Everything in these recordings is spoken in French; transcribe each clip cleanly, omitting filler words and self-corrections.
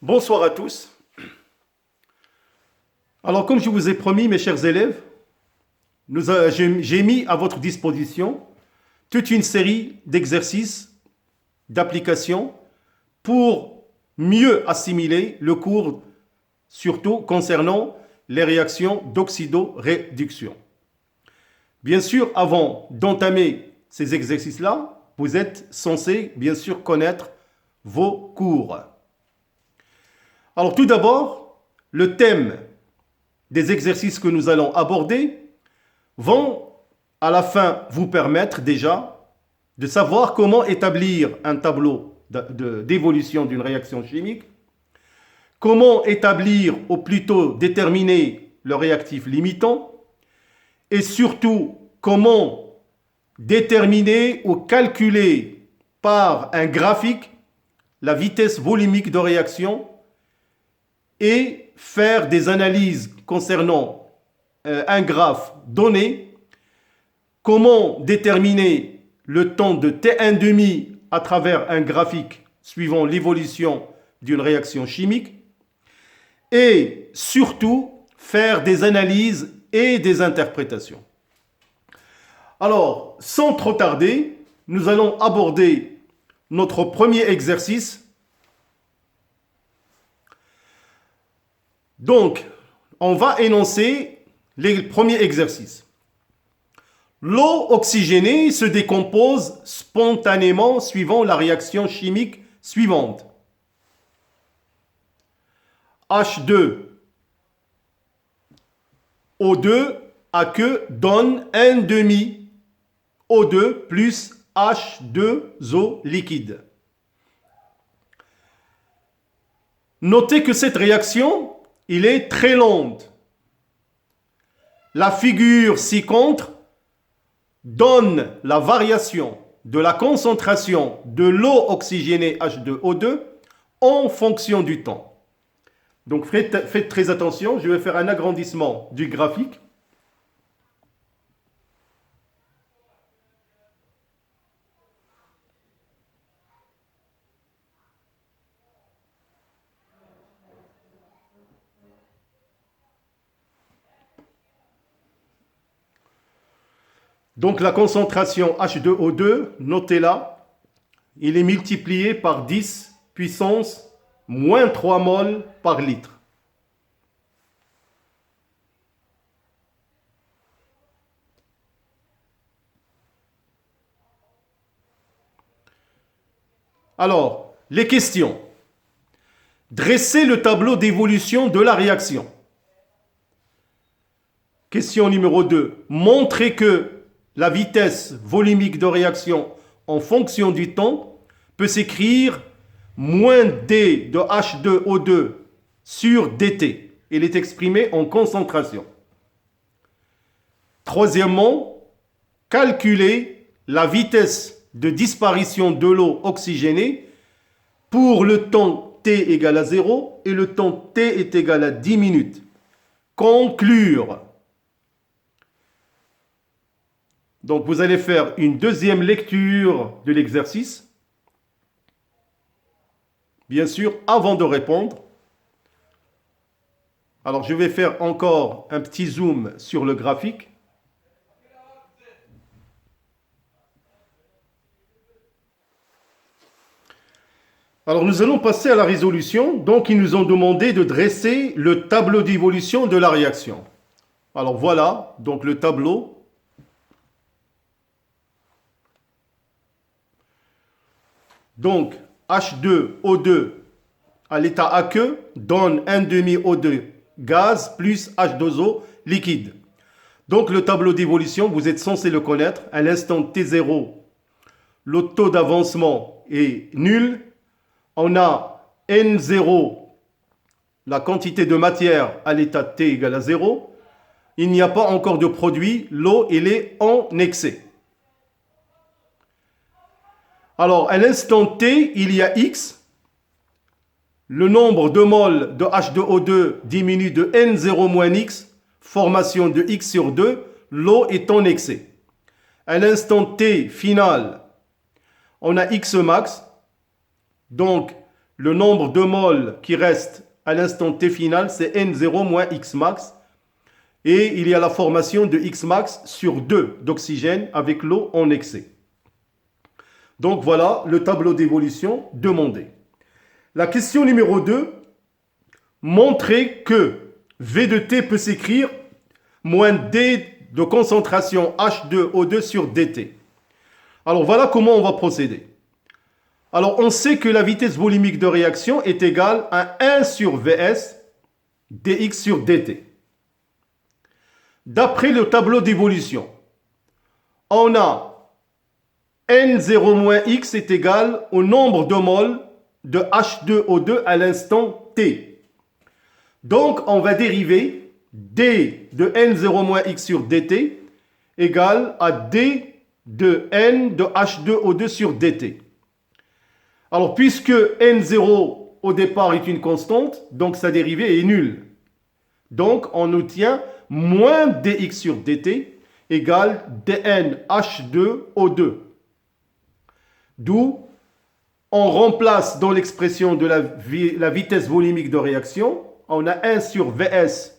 Bonsoir à tous. Alors, comme je vous ai promis, mes chers élèves, j'ai mis à votre disposition toute une série d'exercices, d'applications pour mieux assimiler le cours, surtout concernant les réactions d'oxydoréduction. Bien sûr, avant d'entamer ces exercices-là, vous êtes censé, bien sûr, connaître vos cours. Alors, tout d'abord, le thème des exercices que nous allons aborder vont à la fin vous permettre déjà de savoir comment établir un tableau d'évolution d'une réaction chimique, comment établir ou plutôt déterminer le réactif limitant et surtout comment déterminer ou calculer par un graphique la vitesse volumique de réaction et faire des analyses concernant un graphe donné, comment déterminer le temps de T1,5 à travers un graphique suivant l'évolution d'une réaction chimique, et surtout faire des analyses et des interprétations. Alors, sans trop tarder, nous allons aborder notre premier exercice. Donc, on va énoncer les premiers exercices. L'eau oxygénée se décompose spontanément suivant la réaction chimique suivante. H2O2 aqueux donne 1,5 O2 plus H2O liquide. Notez que cette réaction est très lente. La figure ci-contre donne la variation de la concentration de l'eau oxygénée H2O2 en fonction du temps. Donc faites très attention, je vais faire un agrandissement du graphique. Donc la concentration H2O2, notez-la, il est multiplié par 10 puissance moins 3 mol par litre. Alors, les questions. Dressez le tableau d'évolution de la réaction. Question numéro 2. Montrez que la vitesse volumique de réaction en fonction du temps peut s'écrire moins D de H2O2 sur dt. Il est exprimé en concentration. Troisièmement, calculer la vitesse de disparition de l'eau oxygénée pour le temps t égale à 0 et le temps t est égal à 10 minutes. Conclure. Donc vous allez faire une deuxième lecture de l'exercice. Bien sûr, avant de répondre. Alors je vais faire encore un petit zoom sur le graphique. Alors nous allons passer à la résolution. Donc ils nous ont demandé de dresser le tableau d'évolution de la réaction. Alors voilà, donc le tableau. Donc, H2O2 à l'état aqueux donne 1,5 O2 gaz plus H2O liquide. Donc, le tableau d'évolution, vous êtes censé le connaître. À l'instant T0, le taux d'avancement est nul. On a N0, la quantité de matière à l'état T égale à 0. Il n'y a pas encore de produit. L'eau, elle est en excès. Alors, à l'instant T, il y a X. Le nombre de moles de H2O2 diminue de N0 moins X, formation de X sur 2, l'eau est en excès. À l'instant T final, on a X max, donc le nombre de moles qui reste à l'instant T final, c'est N0 moins Xmax. Et il y a la formation de Xmax sur 2 d'oxygène avec l'eau en excès. Donc voilà le tableau d'évolution demandé. La question numéro 2, montrer que V de T peut s'écrire moins D de concentration H2O2 sur DT. Alors voilà comment on va procéder. Alors on sait que la vitesse volumique de réaction est égale à 1 sur Vs dx sur dt. D'après le tableau d'évolution, on a N0-X est égal au nombre de moles de H2O2 à l'instant T. Donc, on va dériver D de N0-X sur dt égale à D de N de H2O2 sur dt. Alors, puisque N0 au départ est une constante, donc sa dérivée est nulle. Donc, on obtient moins dx sur dt égale dn H2O2. D'où on remplace dans l'expression de la vitesse volumique de réaction, on a 1 sur Vs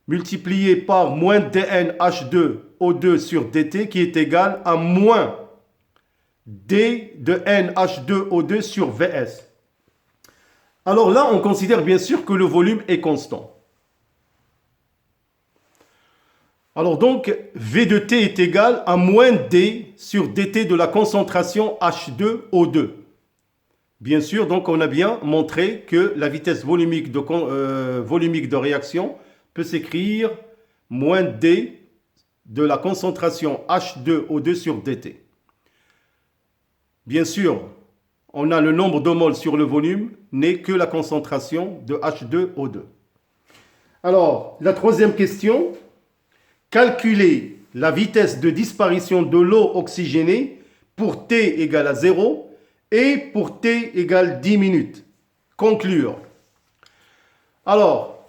multiplié par moins dn H2O2 sur dt qui est égal à moins d de n H2O2 sur Vs. Alors là, on considère bien sûr que le volume est constant. Alors donc, V de T est égal à moins D sur dt de la concentration H2O2. Bien sûr, donc on a bien montré que la vitesse volumique de réaction peut s'écrire moins D de la concentration H2O2 sur dt. Bien sûr, on a le nombre de moles sur le volume n'est que la concentration de H2O2. Alors, la troisième question. Calculer la vitesse de disparition de l'eau oxygénée pour T égale à 0 et pour T égale 10 minutes. Conclure. Alors,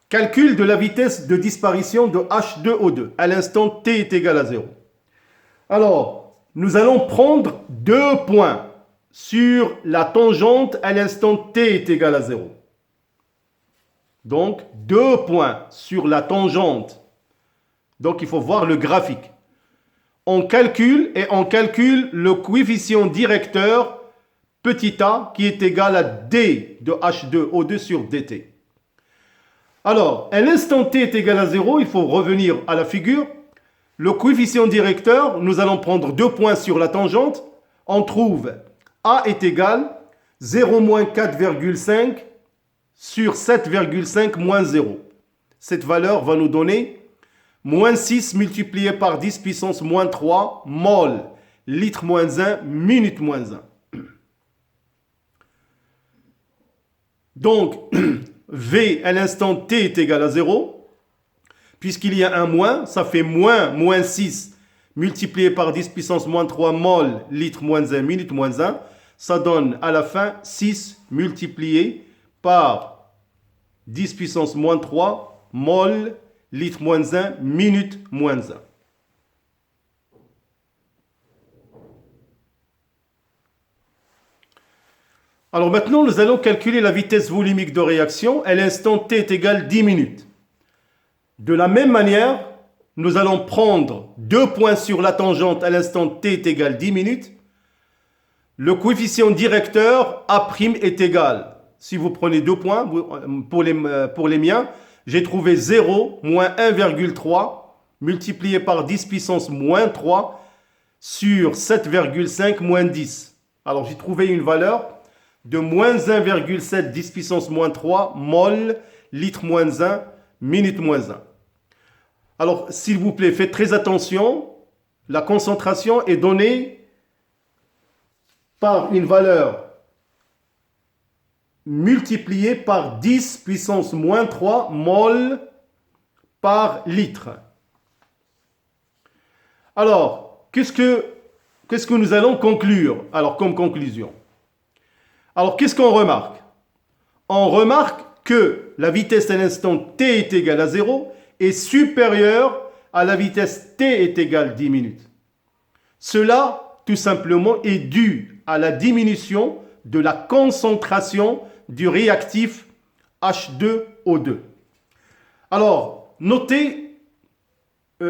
calcul de la vitesse de disparition de H2O2 à l'instant T est égal à 0. Alors, nous allons prendre 2 points sur la tangente à l'instant T est égal à 0. Donc, 2 points sur la tangente. Donc, il faut voir le graphique. On calcule le coefficient directeur petit a qui est égal à d de H2O2 sur dt. Alors, à l'instant t est égal à 0, il faut revenir à la figure. Le coefficient directeur, nous allons prendre 2 points sur la tangente. On trouve a est égal 0 moins 4,5 sur 7,5 moins 0. Cette valeur va nous donner moins 6 multiplié par 10 puissance moins 3 mol, litre moins 1, minute moins 1. Donc, V à l'instant t est égal à 0. Puisqu'il y a un moins, ça fait moins 6 multiplié par 10 puissance moins 3 mol, litre moins 1, minute moins 1. Ça donne à la fin 6 multiplié par 10 puissance moins 3 mol, litre moins 1, minute moins 1. Alors maintenant, nous allons calculer la vitesse volumique de réaction à l'instant t est égal 10 minutes. De la même manière, nous allons prendre 2 points sur la tangente à l'instant t est égal 10 minutes. Le coefficient directeur A' est égal. Si vous prenez 2 points, pour les miens, j'ai trouvé 0 moins 1,3 multiplié par 10 puissance moins 3 sur 7,5 moins 10. Alors j'ai trouvé une valeur de moins 1,7 10 puissance moins 3 mol, litre moins 1, minute moins 1. Alors s'il vous plaît, faites très attention. La concentration est donnée par une valeur multiplié par 10 puissance moins 3 mol par litre. Alors, qu'est-ce que nous allons conclure alors comme conclusion? Alors, qu'est-ce qu'on remarque? On remarque que la vitesse à l'instant t est égale à 0 est supérieure à la vitesse t est égale 10 minutes. Cela, tout simplement, est dû à la diminution de la concentration du réactif H2O2. Alors, notez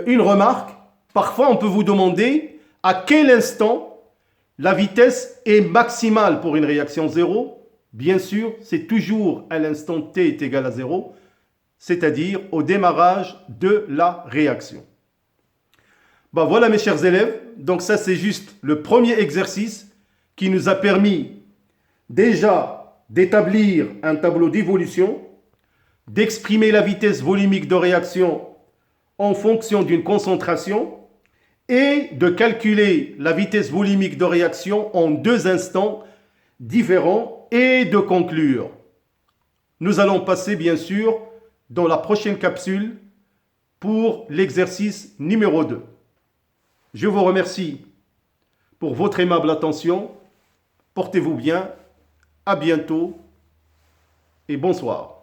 une remarque. Parfois, on peut vous demander à quel instant la vitesse est maximale pour une réaction 0. Bien sûr, c'est toujours à l'instant t est égal à 0, c'est-à-dire au démarrage de la réaction. Ben voilà mes chers élèves, donc ça c'est juste le premier exercice qui nous a permis déjà d'établir un tableau d'évolution, d'exprimer la vitesse volumique de réaction en fonction d'une concentration et de calculer la vitesse volumique de réaction en deux instants différents et de conclure. Nous allons passer bien sûr dans la prochaine capsule pour l'exercice numéro 2. Je vous remercie pour votre aimable attention. Portez-vous bien. À bientôt et bonsoir.